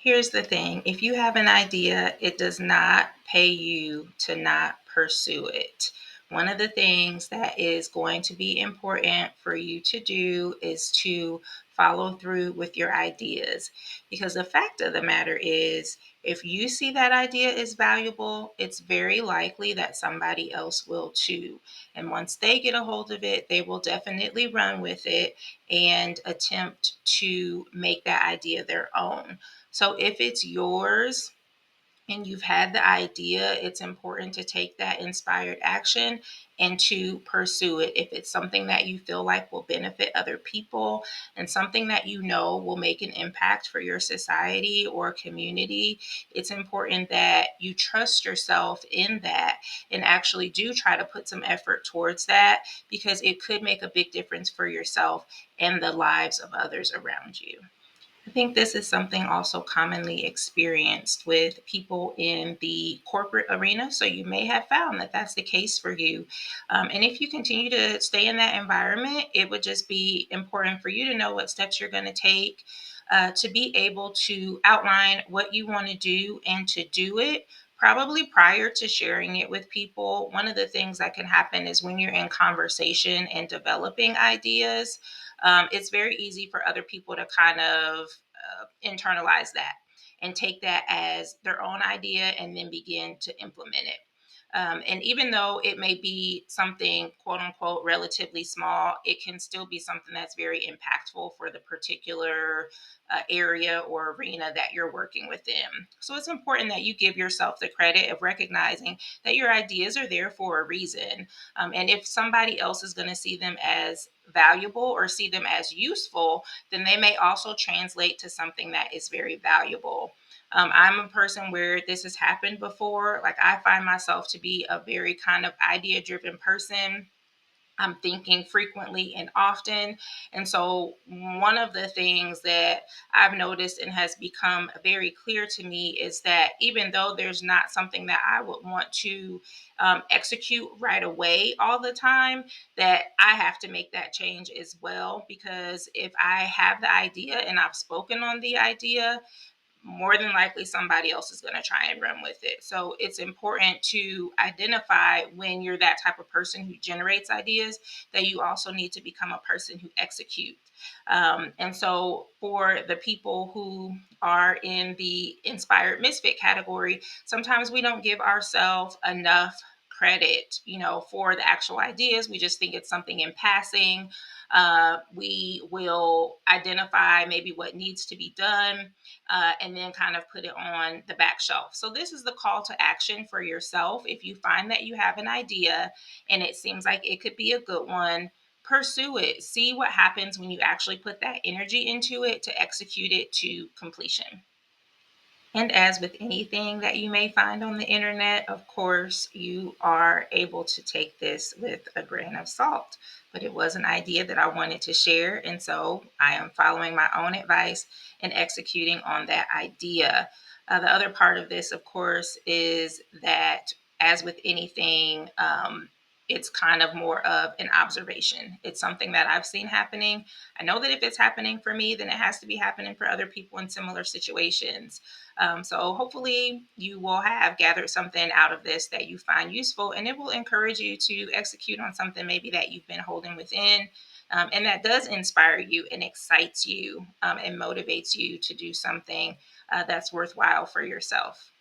Here's the thing, if you have an idea, it does not pay you to not pursue it. One of the things that is going to be important for you to do is to follow through with your ideas. Because the fact of the matter is, if you see that idea is valuable, it's very likely that somebody else will too. And once they get a hold of it, they will definitely run with it and attempt to make that idea their own. So if it's yours and you've had the idea, it's important to take that inspired action and to pursue it. If it's something that you feel like will benefit other people and something that you know will make an impact for your society or community, it's important that you trust yourself in that and actually do try to put some effort towards that, because it could make a big difference for yourself and the lives of others around you. I think this is something also commonly experienced with people in the corporate arena. So you may have found that that's the case for you. And if you continue to stay in that environment, it would just be important for you to know what steps you're going to take to be able to outline what you want to do and to do it. Probably prior to sharing it with people. One of the things that can happen is when you're in conversation and developing ideas, it's very easy for other people to kind of internalize that and take that as their own idea and then begin to implement it. And even though it may be something quote unquote relatively small, it can still be something that's very impactful for the particular area or arena that you're working within. So it's important that you give yourself the credit of recognizing that your ideas are there for a reason. And if somebody else is going to see them as valuable or see them as useful, then they may also translate to something that is very valuable. I'm a person where this has happened before. Like, I find myself to be a very kind of idea driven person. I'm thinking frequently and often. And so, one of the things that I've noticed and has become very clear to me is that even though there's not something that I would want to execute right away all the time, that I have to make that change as well. Because if I have the idea and I've spoken on the idea, more than likely somebody else is going to try and run with it. So it's important to identify when you're that type of person who generates ideas, that you also need to become a person who executes. And so for the people who are in the inspired misfit category, sometimes we don't give ourselves enough credit, for the actual ideas. We just think it's something in passing. We will identify maybe what needs to be done, and then kind of put it on the back shelf. So this is the call to action for yourself. If you find that you have an idea and it seems like it could be a good one, pursue it. See what happens when you actually put that energy into it to execute it to completion. And as with anything that you may find on the internet, of course, you are able to take this with a grain of salt. But it was an idea that I wanted to share. And so I am following my own advice and executing on that idea. The other part of this, of course, is that as with anything, it's kind of more of an observation. It's something that I've seen happening. I know that if it's happening for me, then it has to be happening for other people in similar situations. So hopefully you will have gathered something out of this that you find useful, and it will encourage you to execute on something maybe that you've been holding within, and that does inspire you and excites you, and motivates you to do something that's worthwhile for yourself.